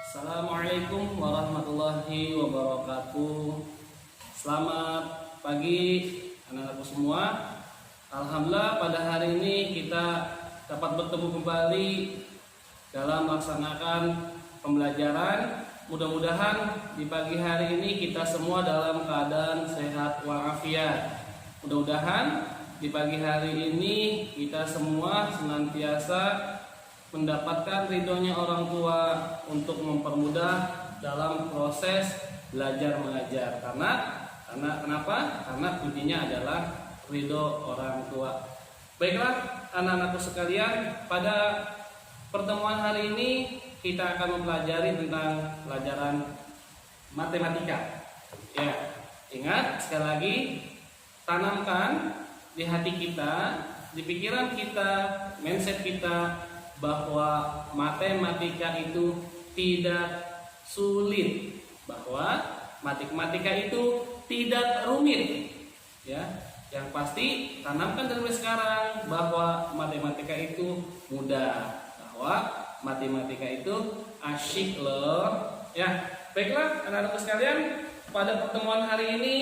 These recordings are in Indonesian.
Assalamualaikum warahmatullahi wabarakatuh. Selamat pagi anak-anakku semua. Alhamdulillah pada hari ini kita dapat bertemu kembali dalam melaksanakan pembelajaran. Mudah-mudahan di pagi hari ini kita semua dalam keadaan sehat walafiat. Mudah-mudahan di pagi hari ini kita semua senantiasa mendapatkan ridhonya orang tua untuk mempermudah dalam proses belajar mengajar. Karena kenapa? Karena kuncinya adalah ridho orang tua. Baiklah anak-anakku sekalian, pada pertemuan hari ini kita akan mempelajari tentang pelajaran matematika. Ya, ingat sekali lagi, tanamkan di hati kita, di pikiran kita, mindset kita bahwa matematika itu tidak sulit, bahwa matematika itu tidak rumit. Ya, yang pasti tanamkan dari sekarang bahwa matematika itu mudah, bahwa matematika itu asyik loh. Ya, baiklah anak-anak sekalian, pada pertemuan hari ini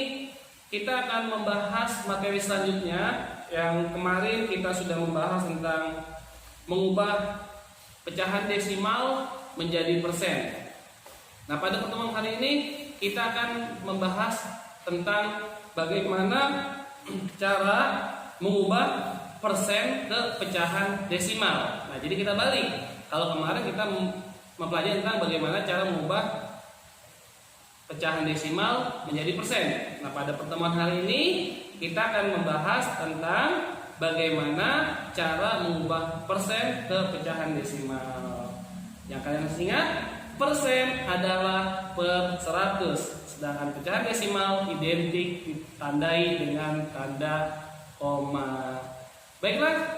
kita akan membahas materi selanjutnya. Yang kemarin kita sudah membahas tentang mengubah pecahan desimal menjadi persen. Nah, pada pertemuan hari ini kita akan membahas tentang bagaimana cara mengubah persen ke pecahan desimal. Nah, jadi kita balik. Kalau kemarin kita mempelajari tentang bagaimana cara mengubah pecahan desimal menjadi persen. Nah, pada pertemuan hari ini kita akan membahas tentang bagaimana cara mengubah persen ke pecahan desimal. Yang kalian harus ingat, persen adalah per 100, sedangkan pecahan desimal identik ditandai dengan tanda koma. Baiklah,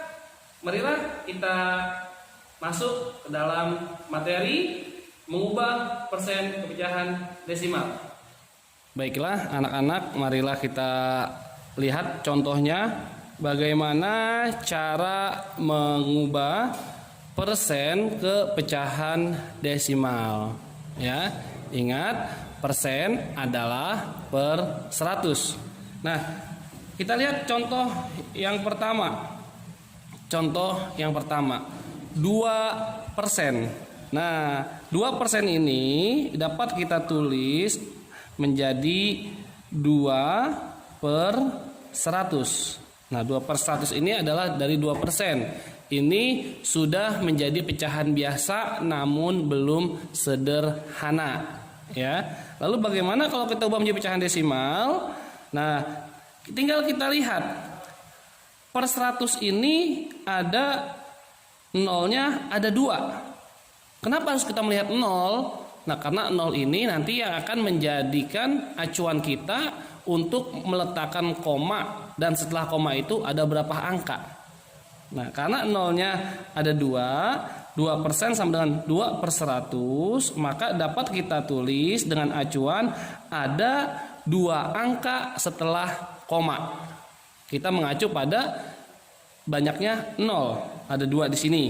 marilah kita masuk ke dalam materi mengubah persen ke pecahan desimal. Baiklah anak-anak, marilah kita lihat contohnya. Bagaimana cara mengubah persen ke pecahan desimal? Ya, ingat persen adalah per 100. Nah, kita lihat contoh yang pertama. Contoh yang pertama, 2%. Nah, 2% ini dapat kita tulis menjadi 2 per 100. Nah, 2 per 100 ini adalah dari 2%. Ini sudah menjadi pecahan biasa namun belum sederhana. Ya. Lalu bagaimana kalau kita ubah menjadi pecahan desimal? Nah, tinggal kita lihat. Per 100 ini ada nolnya ada 2. Kenapa harus kita melihat 0? Nah, karena 0 ini nanti yang akan menjadikan acuan kita untuk meletakkan koma, dan setelah koma itu ada berapa angka. Nah, karena nolnya ada 2% sama dengan 2 per 100, maka dapat kita tulis dengan acuan ada 2 angka setelah koma. Kita mengacu pada banyaknya 0, ada 2 di sini.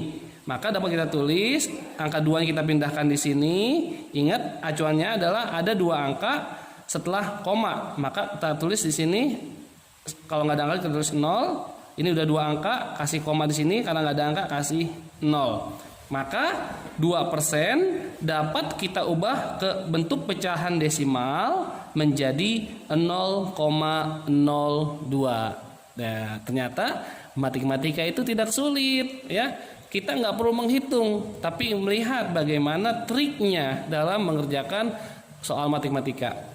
Maka dapat kita tulis angka 2 yang kita pindahkan di sini. Ingat acuannya adalah ada 2 angka setelah koma. Maka kita tulis di sini, kalau nggak ada angka kita tulis 0. Ini udah 2 angka, kasih koma di sini, karena nggak ada angka kasih 0. Maka 2% dapat kita ubah ke bentuk pecahan desimal menjadi 0,02. Nah, ternyata matematika itu tidak sulit, ya. Kita nggak perlu menghitung, tapi melihat bagaimana triknya dalam mengerjakan soal matematika.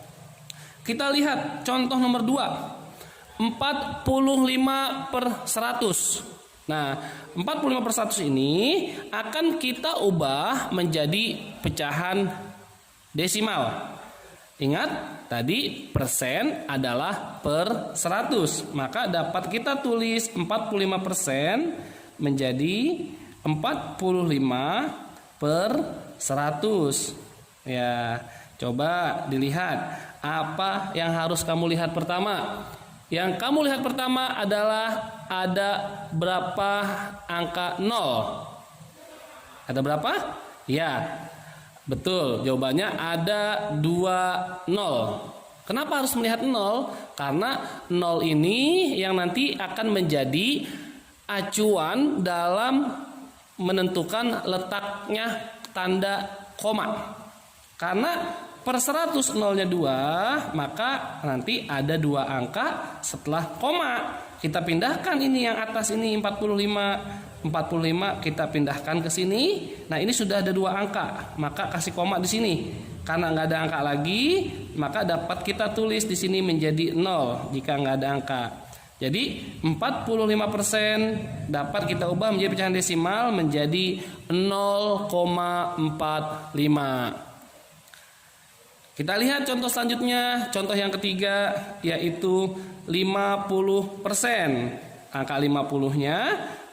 Kita lihat contoh nomor 2, 45 per 100. Nah, 45 per 100 ini akan kita ubah menjadi pecahan desimal. Ingat, tadi persen adalah per 100. Maka dapat kita tulis 45% menjadi 45 per 100. Ya, coba dilihat apa yang harus kamu lihat pertama. Yang kamu lihat pertama adalah ada berapa angka 0? Ada berapa? Ya, Betul, jawabannya ada 2 nol. Kenapa harus melihat 0? Karena 0 ini yang nanti akan menjadi acuan dalam menentukan letaknya tanda koma. Karena per 100 nolnya 2, maka nanti ada 2 angka setelah koma. Kita pindahkan ini yang atas ini 45 kita pindahkan ke sini. Nah, ini sudah ada 2 angka, maka kasih koma di sini. Karena nggak ada angka lagi, maka dapat kita tulis di sini menjadi 0 jika nggak ada angka. Jadi 45% dapat kita ubah menjadi pecahan desimal menjadi 0,45. Kita lihat contoh selanjutnya, contoh yang ketiga yaitu 50%. Angka 50-nya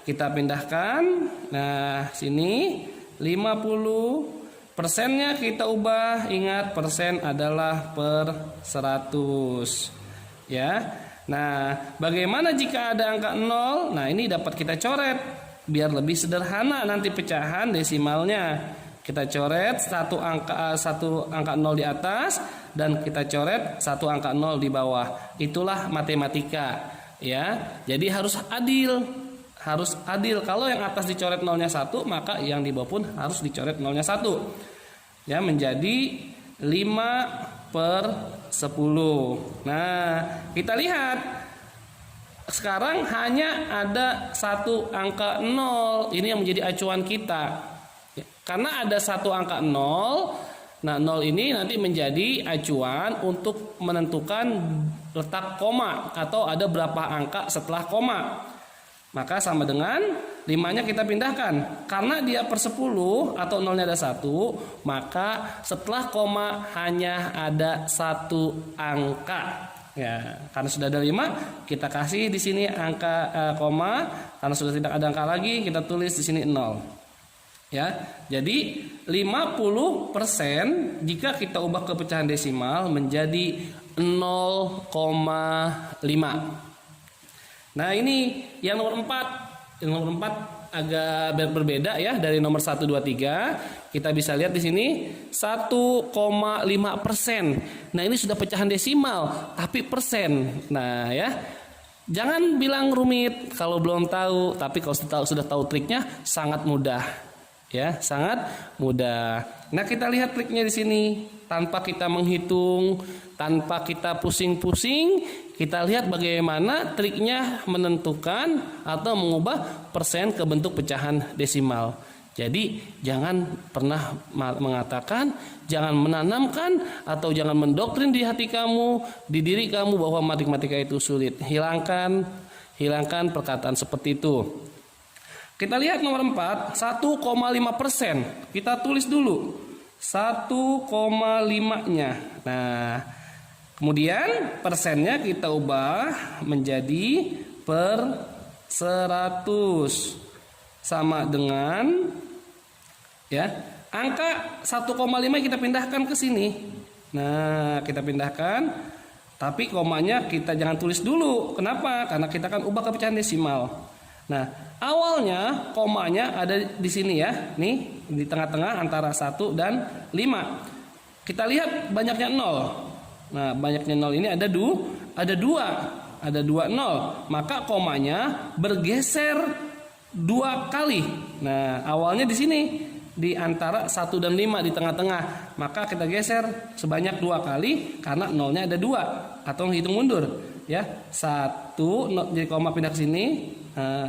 kita pindahkan. Nah, sini 50%-nya kita ubah. Ingat, persen adalah per 100. Ya. Nah, bagaimana jika ada angka 0? Nah, ini dapat kita coret biar lebih sederhana nanti pecahan desimalnya. Kita coret satu angka 0 di atas dan kita coret satu angka 0 di bawah. Itulah matematika, ya. Jadi harus adil. Harus adil. Kalau yang atas dicoret 0-nya 1, maka yang di bawah pun harus dicoret 0-nya 1. Ya, menjadi 5/10. Nah, kita lihat sekarang hanya ada satu angka 0. Ini yang menjadi acuan kita. Karena ada satu angka 0, nah 0 ini nanti menjadi acuan untuk menentukan letak koma atau ada berapa angka setelah koma. Maka sama dengan 5-nya kita pindahkan. Karena dia per 10 atau 0-nya ada 1, maka setelah koma hanya ada satu angka. Ya, karena sudah ada 5, kita kasih di sini angka koma. Karena sudah tidak ada angka lagi, kita tulis di sini 0. Ya, jadi 50% jika kita ubah ke pecahan desimal menjadi 0,5. Nah, ini yang nomor 4. Yang nomor 4 agak berbeda ya dari nomor 1, 2, 3. Kita bisa lihat di sini 1,5%. Nah, ini sudah pecahan desimal tapi persen. Nah, ya. Jangan bilang rumit kalau belum tahu, tapi kalau sudah tahu triknya sangat mudah. Ya, sangat mudah. Nah, kita lihat triknya di sini. Tanpa kita menghitung, tanpa kita pusing-pusing, kita lihat bagaimana triknya menentukan atau mengubah persen ke bentuk pecahan desimal. Jadi, jangan pernah mengatakan, jangan menanamkan atau jangan mendoktrin di hati kamu, di diri kamu bahwa matematika itu sulit. Hilangkan perkataan seperti itu. Kita lihat nomor 4, 1,5%. Kita tulis dulu 1,5-nya. Nah, kemudian persennya kita ubah menjadi per 100. Sama dengan ya, angka 1,5 kita pindahkan ke sini. Nah, kita pindahkan, tapi komanya kita jangan tulis dulu. Kenapa? Karena kita akan ubah ke pecahan desimal. Nah, awalnya komanya ada di sini ya. Nih, di tengah-tengah antara 1 dan 5. Kita lihat banyaknya 0. Nah, banyaknya 0 ini ada 2. Ada 2 0. Maka komanya bergeser 2 kali. Nah, awalnya di sini di antara 1 dan 5 di tengah-tengah. Maka kita geser sebanyak 2 kali karena 0-nya ada 2 atau hitung mundur. Ya, 1 jadi koma pindah ke sini.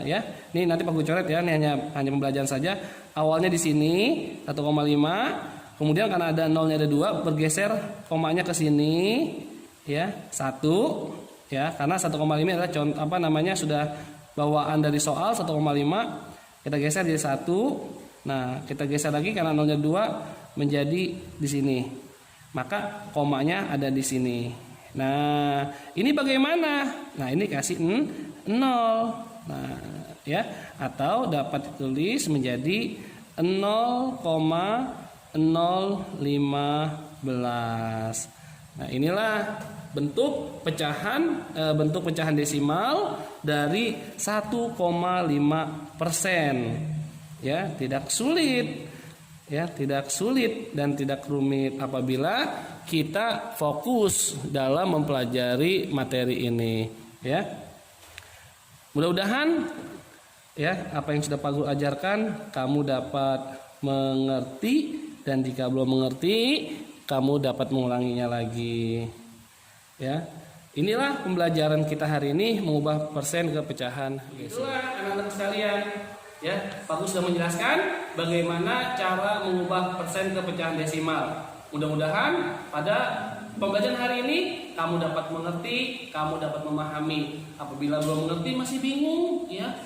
Ya, ini nanti Pak Guru coret ya. Ini hanya pembelajaran saja. Awalnya di sini 1,5. Kemudian karena ada 0-nya ada 2, bergeser komanya ke sini. Ya, 1. Ya, karena 1,5 adalah contoh sudah bawaan dari soal 1,5. Kita geser jadi 1. Nah, kita geser lagi karena 0-nya 2 menjadi di sini. Maka komanya ada di sini. Nah, ini bagaimana? Nah, ini kasih 0. Nah, ya, atau dapat ditulis menjadi 0,015. Nah, inilah bentuk pecahan desimal dari 1,5%. Ya, tidak sulit. ya, tidak sulit dan tidak rumit apabila kita fokus dalam mempelajari materi ini, ya. Mudah-mudahan ya apa yang sudah Pak Guru ajarkan kamu dapat mengerti, dan jika belum mengerti kamu dapat mengulanginya lagi, ya. Inilah pembelajaran kita hari ini, mengubah persen ke pecahan. Itulah anak-anak sekalian, ya, Pak Guru sudah menjelaskan bagaimana cara mengubah persen ke pecahan desimal. Mudah-mudahan pada pembelajaran hari ini kamu dapat mengerti, kamu dapat memahami. Apabila belum mengerti, masih bingung, ya,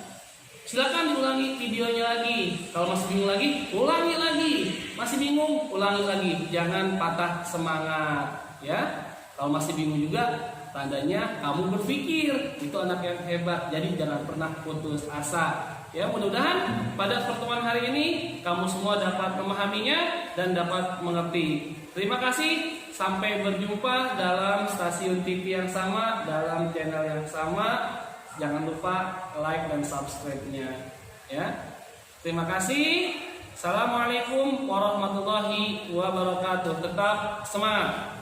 silakan diulangi videonya lagi. Kalau masih bingung lagi, ulangi lagi. Masih bingung, ulangi lagi. Jangan patah semangat, ya. Kalau masih bingung juga, tandanya kamu berpikir itu anak yang hebat. Jadi jangan pernah putus asa. Ya, mudah-mudahan pada pertemuan hari ini kamu semua dapat memahaminya dan dapat mengerti. Terima kasih. Sampai berjumpa dalam stasiun TV yang sama, dalam channel yang sama. Jangan lupa like dan subscribe-nya, ya. Terima kasih. Assalamualaikum warahmatullahi wabarakatuh. Tetap semangat.